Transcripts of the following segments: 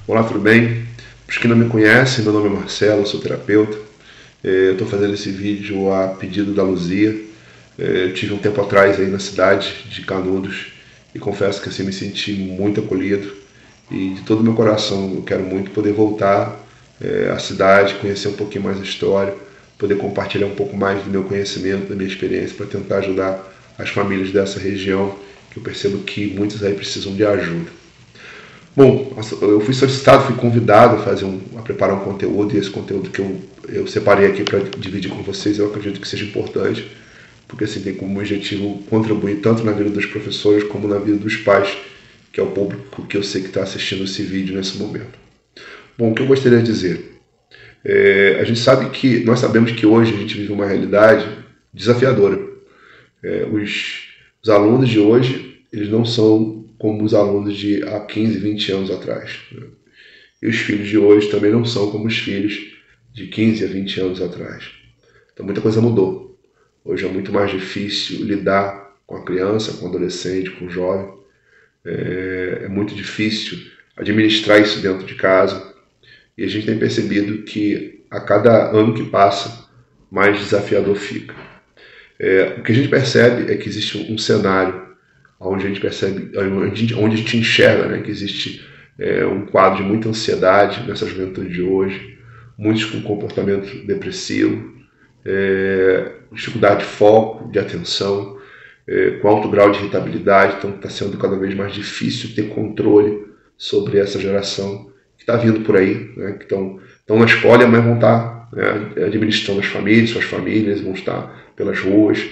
Olá, tudo bem? Para os que não me conhecem, meu nome é Marcelo, sou terapeuta. Eu estou fazendo esse vídeo a pedido da Luzia. Eu tive um tempo atrás aí na cidade de Canudos e confesso que assim me senti muito acolhido e de todo o meu coração eu quero muito poder voltar à cidade, conhecer um pouquinho mais a história, poder compartilhar um pouco mais do meu conhecimento, da minha experiência para tentar ajudar as famílias dessa região, que eu percebo que muitas aí precisam de ajuda. Bom, eu fui solicitado, fui convidado a preparar um conteúdo, e esse conteúdo que eu separei aqui para dividir com vocês, eu acredito que seja importante, porque assim tem como objetivo contribuir tanto na vida dos professores como na vida dos pais, que é o público que eu sei que está assistindo esse vídeo nesse momento. Bom, o que eu gostaria de dizer? Nós sabemos que hoje a gente vive uma realidade desafiadora. Os alunos de hoje, eles não são como os alunos de há 15, 20 anos atrás. Né? E os filhos de hoje também não são como os filhos de 15 a 20 anos atrás. Então muita coisa mudou. Hoje é muito mais difícil lidar com a criança, com o adolescente, com o jovem. É muito difícil administrar isso dentro de casa. E a gente tem percebido que a cada ano que passa, mais desafiador fica. O que a gente percebe é que existe um cenário onde a gente percebe, onde a gente enxerga, né, que existe um quadro de muita ansiedade nessa juventude de hoje, muitos com comportamento depressivo, dificuldade de foco, de atenção, com alto grau de irritabilidade. Então está sendo cada vez mais difícil ter controle sobre essa geração que está vindo por aí, né, que estão na escola, mas vão estar administrando as famílias, suas famílias, vão estar pelas ruas.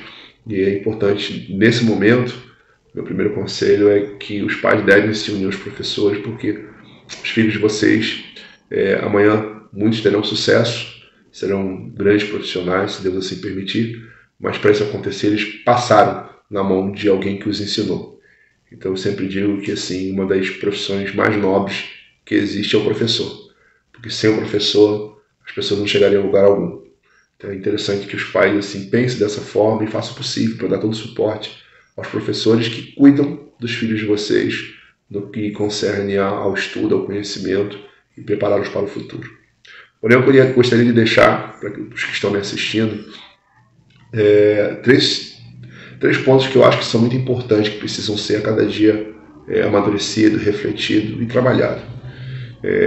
E é importante, nesse momento, meu primeiro conselho é que os pais devem se unir aos professores, porque os filhos de vocês, amanhã, muitos terão sucesso, serão grandes profissionais, se Deus assim permitir, mas para isso acontecer, eles passaram na mão de alguém que os ensinou. Então eu sempre digo que assim, uma das profissões mais nobres que existe é o professor, porque sem o professor as pessoas não chegariam a lugar algum. Então é interessante que os pais assim pensem dessa forma e façam o possível para dar todo o suporte aos professores que cuidam dos filhos de vocês no que concerne ao estudo, ao conhecimento e prepará-los para o futuro. Porém, eu gostaria de deixar para os que estão me assistindo três pontos que eu acho que são muito importantes, que precisam ser a cada dia amadurecido, refletido e trabalhado.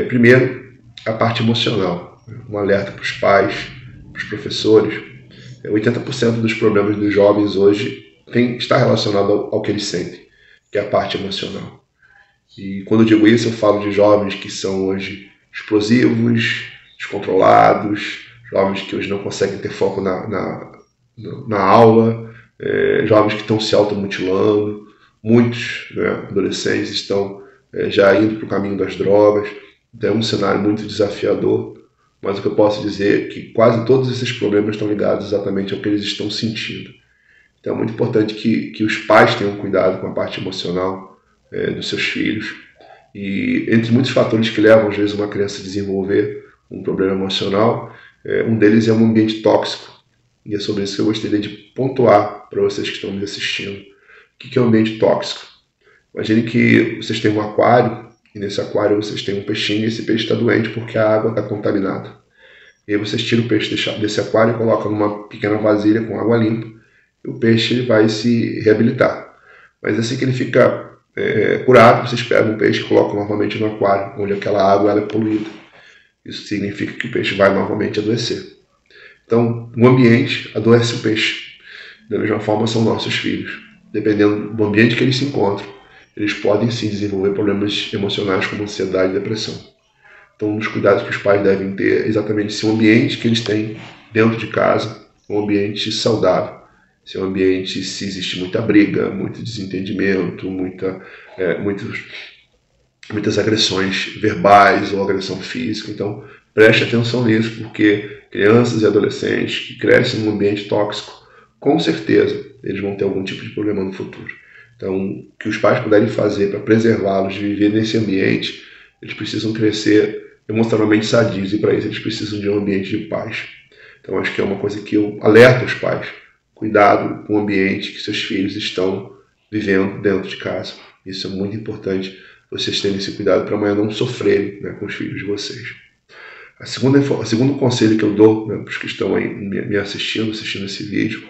Primeiro, a parte emocional. Um alerta para os pais, para os professores. 80% dos problemas dos jovens hoje está relacionado ao que eles sentem, que é a parte emocional. E quando eu digo isso, eu falo de jovens que são hoje explosivos, descontrolados, jovens que hoje não conseguem ter foco na aula, jovens que estão se automutilando, muitos, né, adolescentes estão já indo para o caminho das drogas. Então é um cenário muito desafiador, mas o que eu posso dizer é que quase todos esses problemas estão ligados exatamente ao que eles estão sentindo. Então é muito importante que os pais tenham cuidado com a parte emocional dos seus filhos. E entre muitos fatores que levam, às vezes, uma criança a desenvolver um problema emocional, um deles é um ambiente tóxico. E é sobre isso que eu gostaria de pontuar para vocês que estão me assistindo. O que é um ambiente tóxico? Imagine que vocês têm um aquário, e nesse aquário vocês têm um peixinho, e esse peixe está doente porque a água está contaminada. E aí vocês tiram o peixe desse aquário e colocam numa pequena vasilha com água limpa, e o peixe ele vai se reabilitar. Mas assim que ele fica curado, vocês pegam o peixe e colocam novamente no aquário, onde aquela água ela é poluída. Isso significa que o peixe vai novamente adoecer. Então, o ambiente adoece o peixe. Da mesma forma, são nossos filhos. Dependendo do ambiente que eles se encontram, eles podem sim desenvolver problemas emocionais como ansiedade e depressão. Então, um dos cuidados que os pais devem ter é exatamente se o ambiente que eles têm dentro de casa é um ambiente saudável. Se é um ambiente, se existe muita briga, muito desentendimento, muitas agressões verbais ou agressão física. Então, preste atenção nisso, porque crianças e adolescentes que crescem num ambiente tóxico, com certeza, eles vão ter algum tipo de problema no futuro. Então, o que os pais puderem fazer para preservá-los de viver nesse ambiente, eles precisam crescer emocionalmente sadios, e para isso eles precisam de um ambiente de paz. Então, acho que é uma coisa que eu alerto os pais. Cuidado com o ambiente que seus filhos estão vivendo dentro de casa. Isso é muito importante vocês terem esse cuidado para amanhã não sofrerem, né, com os filhos de vocês. O segundo conselho que eu dou, né, para os que estão aí me assistindo esse vídeo,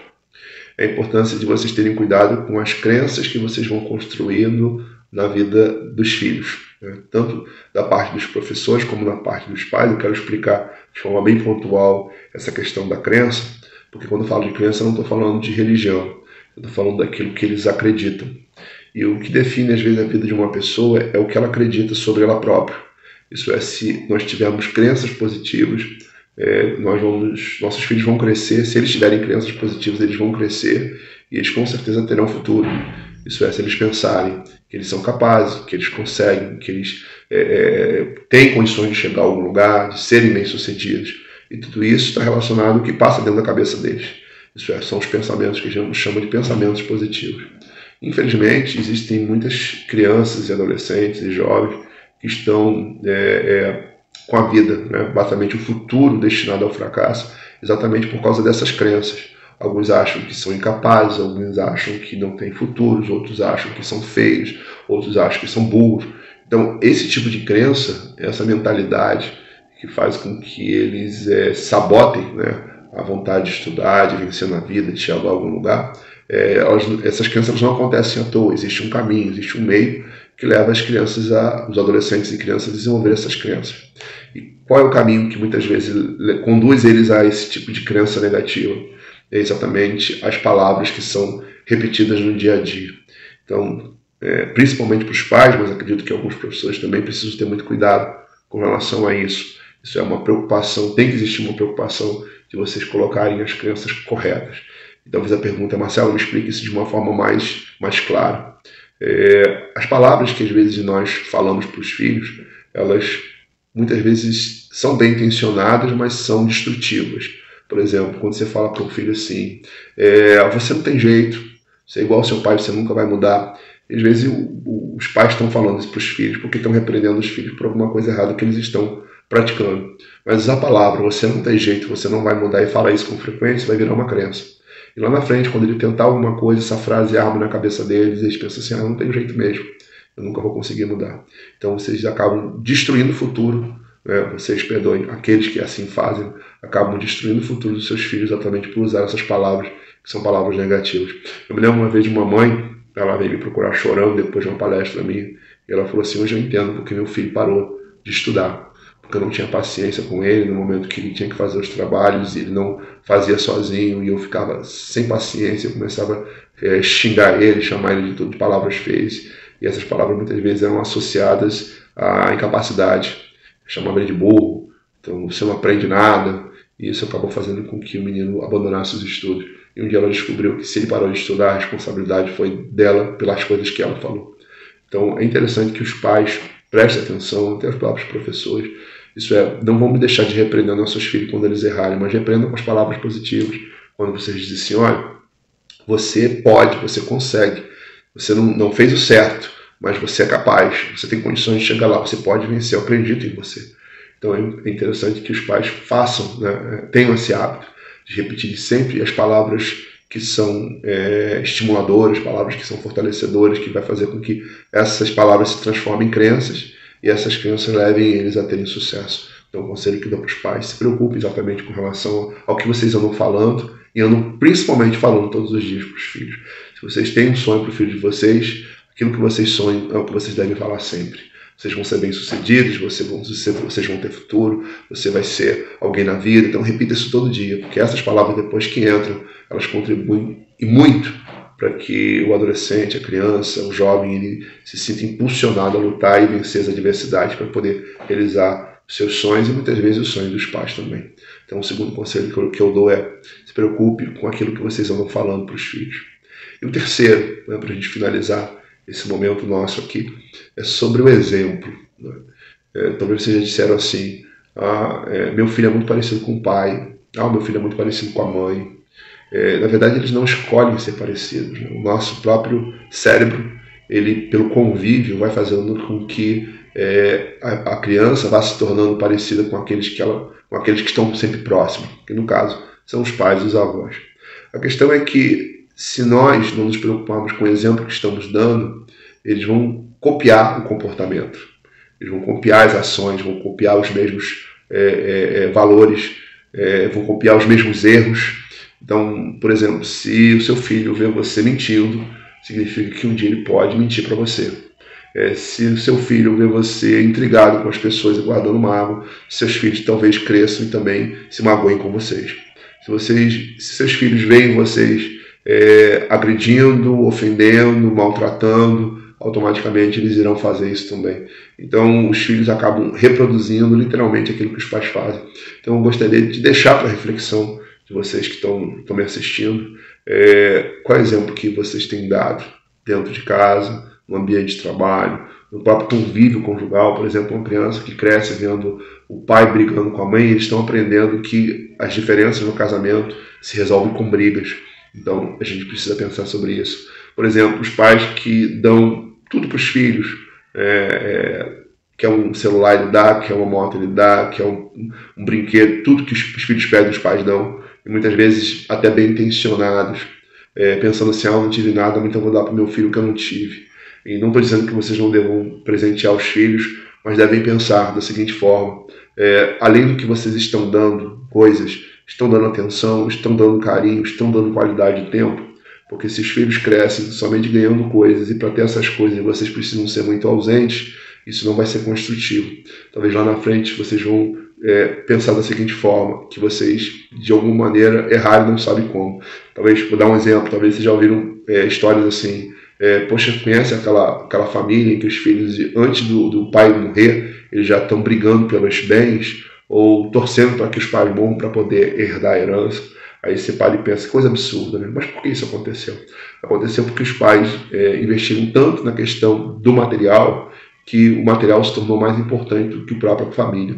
é a importância de vocês terem cuidado com as crenças que vocês vão construindo na vida dos filhos, né? Tanto da parte dos professores como da parte dos pais. Eu quero explicar de forma bem pontual essa questão da crença, porque quando eu falo de crença eu não estou falando de religião, eu estou falando daquilo que eles acreditam. E o que define às vezes a vida de uma pessoa é o que ela acredita sobre ela própria. Isso é, se nós tivermos crenças positivas, nossos filhos vão crescer. Se eles tiverem crenças positivas, eles vão crescer e eles com certeza terão futuro. Isso é, se eles pensarem que eles são capazes, que eles conseguem, que eles têm condições de chegar a algum lugar, de serem bem-sucedidos. E tudo isso está relacionado ao que passa dentro da cabeça deles. Isso é, são os pensamentos que a gente chama de pensamentos positivos. Infelizmente, existem muitas crianças e adolescentes e jovens que estão com a vida, né, basicamente o futuro destinado ao fracasso, exatamente por causa dessas crenças. Alguns acham que são incapazes, alguns acham que não têm futuros, outros acham que são feios, outros acham que são burros. Então, esse tipo de crença, essa mentalidade que faz com que eles sabotem, né, a vontade de estudar, de vencer na vida, de chegar a algum lugar, essas crenças não acontecem à toa. Existe um caminho, existe um meio que leva as crianças, os adolescentes e crianças a desenvolver essas crenças. E qual é o caminho que muitas vezes conduz eles a esse tipo de crença negativa? É exatamente as palavras que são repetidas no dia a dia. Então, principalmente para os pais, mas acredito que alguns professores também precisam ter muito cuidado com relação a isso. Isso é uma preocupação, tem que existir uma preocupação de vocês colocarem as crenças corretas. E talvez a pergunta é: Marcelo, me explique isso de uma forma mais clara. As palavras que às vezes nós falamos para os filhos, elas muitas vezes são bem intencionadas, mas são destrutivas. Por exemplo, quando você fala para um filho assim, você não tem jeito, você é igual ao seu pai, você nunca vai mudar. Às vezes os pais estão falando isso para os filhos porque estão repreendendo os filhos por alguma coisa errada que eles estão praticando. Mas usar a palavra, você não tem jeito, você não vai mudar, e falar isso com frequência, vai virar uma crença. E lá na frente, quando ele tentar alguma coisa, essa frase arma na cabeça deles, eles pensam assim: não tem jeito mesmo, eu nunca vou conseguir mudar. Então vocês acabam destruindo o futuro, né? Vocês, perdoem, aqueles que assim fazem, acabam destruindo o futuro dos seus filhos exatamente por usar essas palavras, que são palavras negativas. Eu me lembro uma vez de uma mãe, ela veio me procurar chorando depois de uma palestra minha, e ela falou assim: hoje eu entendo porque meu filho parou de estudar, porque eu não tinha paciência com ele no momento que ele tinha que fazer os trabalhos, e ele não fazia sozinho, e eu ficava sem paciência, eu começava a xingar ele, chamar ele de palavras feias, e essas palavras muitas vezes eram associadas à incapacidade. Eu chamava ele de burro, então você não aprende nada, e isso acabou fazendo com que o menino abandonasse os estudos. E um dia ela descobriu que se ele parou de estudar, a responsabilidade foi dela pelas coisas que ela falou. Então é interessante que os pais prestem atenção, até os próprios professores. Isso é, não vamos deixar de repreender nossos filhos quando eles errarem, mas repreendam com as palavras positivas. Quando vocês dizem assim: olha, você pode, você consegue, você não fez o certo, mas você é capaz, você tem condições de chegar lá, você pode vencer, eu acredito em você. Então é interessante que os pais façam, né, tenham esse hábito de repetir sempre as palavras que são estimuladoras, palavras que são fortalecedoras, que vai fazer com que essas palavras se transformem em crenças, e essas crenças levem eles a terem sucesso. Então, o conselho que dou para os pais: se preocupem exatamente com relação ao que vocês andam falando, e andam principalmente falando todos os dias para os filhos. Se vocês têm um sonho para o filho de vocês, aquilo que vocês sonham é o que vocês devem falar sempre. Vocês vão ser bem-sucedidos, vocês vão ter futuro, você vai ser alguém na vida. Então, repita isso todo dia, porque essas palavras, depois que entram, elas contribuem e muito para que o adolescente, a criança, o jovem, ele se sinta impulsionado a lutar e vencer as adversidades para poder realizar seus sonhos, e muitas vezes os sonhos dos pais também. Então, o segundo conselho que eu dou é: se preocupe com aquilo que vocês andam falando para os filhos. E o terceiro, né, para a gente finalizar esse momento nosso aqui, é sobre o exemplo. Talvez vocês já disseram assim: meu filho é muito parecido com o pai, meu filho é muito parecido com a mãe. Na verdade, eles não escolhem ser parecidos, né? O nosso próprio cérebro, ele, pelo convívio, vai fazendo com que a criança vá se tornando parecida com aqueles que estão sempre próximos, que no caso são os pais e os avós. A questão é que, se nós não nos preocuparmos com o exemplo que estamos dando, eles vão copiar o comportamento. Eles vão copiar as ações, vão copiar os mesmos valores, vão copiar os mesmos erros. Então, por exemplo, se o seu filho vê você mentindo, significa que um dia ele pode mentir para você. Se o seu filho vê você intrigado com as pessoas e guardando mágoa, seus filhos talvez cresçam e também se magoem com vocês. Se seus filhos veem vocês agredindo, ofendendo, maltratando, automaticamente eles irão fazer isso também. Então os filhos acabam reproduzindo literalmente aquilo que os pais fazem. Então eu gostaria de deixar para reflexão de vocês que estão me assistindo, qual é o exemplo que vocês têm dado dentro de casa, no ambiente de trabalho, no próprio convívio conjugal. Por exemplo, uma criança que cresce vendo o pai brigando com a mãe, eles estão aprendendo que as diferenças no casamento se resolvem com brigas. Então a gente precisa pensar sobre isso. Por exemplo, os pais que dão tudo para os filhos, quer um celular ele dá, quer uma moto ele dá, quer um brinquedo, tudo que os filhos pedem os pais dão, e muitas vezes até bem intencionados, pensando assim, eu não tive nada, então vou dar para o meu filho que eu não tive. E não estou dizendo que vocês não devam presentear os filhos, mas devem pensar da seguinte forma, além do que vocês estão dando coisas, estão dando atenção, estão dando carinho, estão dando qualidade de tempo, porque se os filhos crescem somente ganhando coisas e para ter essas coisas vocês precisam ser muito ausentes, isso não vai ser construtivo. Talvez lá na frente vocês vão pensar da seguinte forma, que vocês de alguma maneira erraram e não sabem como. Talvez, vou dar um exemplo, talvez vocês já ouviram histórias assim, poxa, conhece aquela família em que os filhos, antes do pai morrer, eles já estão brigando pelos bens, ou torcendo para que os pais morram para poder herdar a herança. Aí você para e pensa, que coisa absurda, né? Mas por que isso aconteceu? Aconteceu porque os pais investiram tanto na questão do material, que o material se tornou mais importante do que a própria família.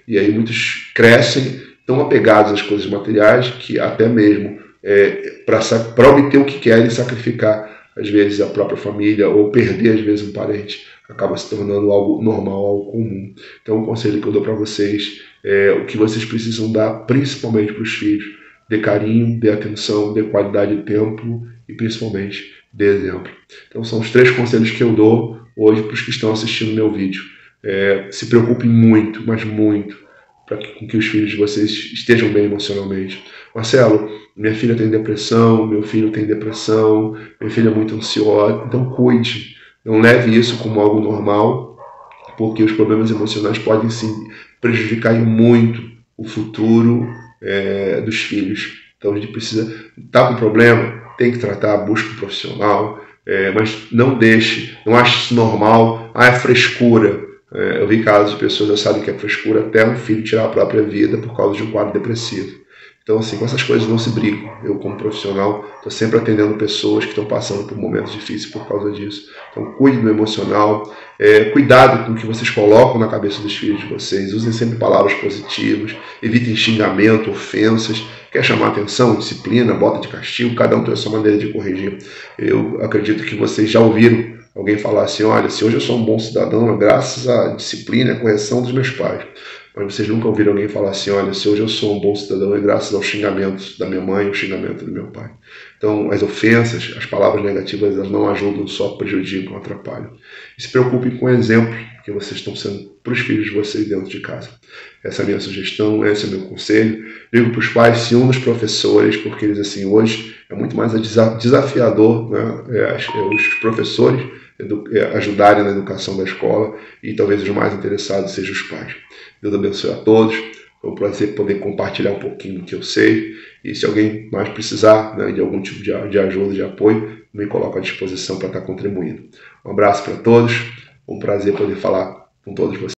E aí muitos crescem tão apegados às coisas materiais que até mesmo para obter o que querem sacrificar às vezes a própria família ou perder às vezes um parente, acaba se tornando algo normal, algo comum. Então o conselho que eu dou para vocês o que vocês precisam dar principalmente para os filhos: dê carinho, dê atenção, dê qualidade de tempo e principalmente dê exemplo. Então são os 3 conselhos que eu dou hoje para os que estão assistindo meu vídeo. Se preocupem muito, mas muito, para que os filhos de vocês estejam bem emocionalmente. Marcelo, minha filha tem depressão, meu filho tem depressão, minha filha é muito ansiosa. Então cuide, não leve isso como algo normal, porque os problemas emocionais podem sim prejudicar muito o futuro dos filhos. Então a gente precisa, tá com problema, tem que tratar, busca um profissional, mas não ache isso normal, é frescura. Eu vi casos de pessoas já sabem que é frescura até um filho tirar a própria vida por causa de um quadro depressivo. Então, assim, com essas coisas não se brigam. Eu, como profissional, estou sempre atendendo pessoas que estão passando por momentos difíceis por causa disso. Então, cuide do emocional, cuidado com o que vocês colocam na cabeça dos filhos de vocês, usem sempre palavras positivas, evitem xingamento, ofensas. Quer chamar atenção, disciplina, bota de castigo, cada um tem a sua maneira de corrigir. Eu acredito que vocês já ouviram alguém falar assim, olha, se hoje eu sou um bom cidadão é graças à disciplina e à correção dos meus pais. Mas vocês nunca ouviram alguém falar assim, olha, se hoje eu sou um bom cidadão é graças aos xingamentos da minha mãe, ao xingamento do meu pai. Então, as ofensas, as palavras negativas, elas não ajudam, só prejudicam, atrapalham. E se preocupem com o exemplo que vocês estão sendo para os filhos de vocês dentro de casa. Essa é a minha sugestão, esse é o meu conselho. Digo para os pais, se unam os professores, porque eles, assim, hoje é muito mais desafiador, né, os professores ajudarem na educação da escola e talvez os mais interessados sejam os pais. Deus abençoe a todos. Foi um prazer poder compartilhar um pouquinho do que eu sei. E se alguém mais precisar, né, de algum tipo de ajuda, de apoio, me coloco à disposição para estar contribuindo. Um abraço para todos. Um prazer poder falar com todos vocês.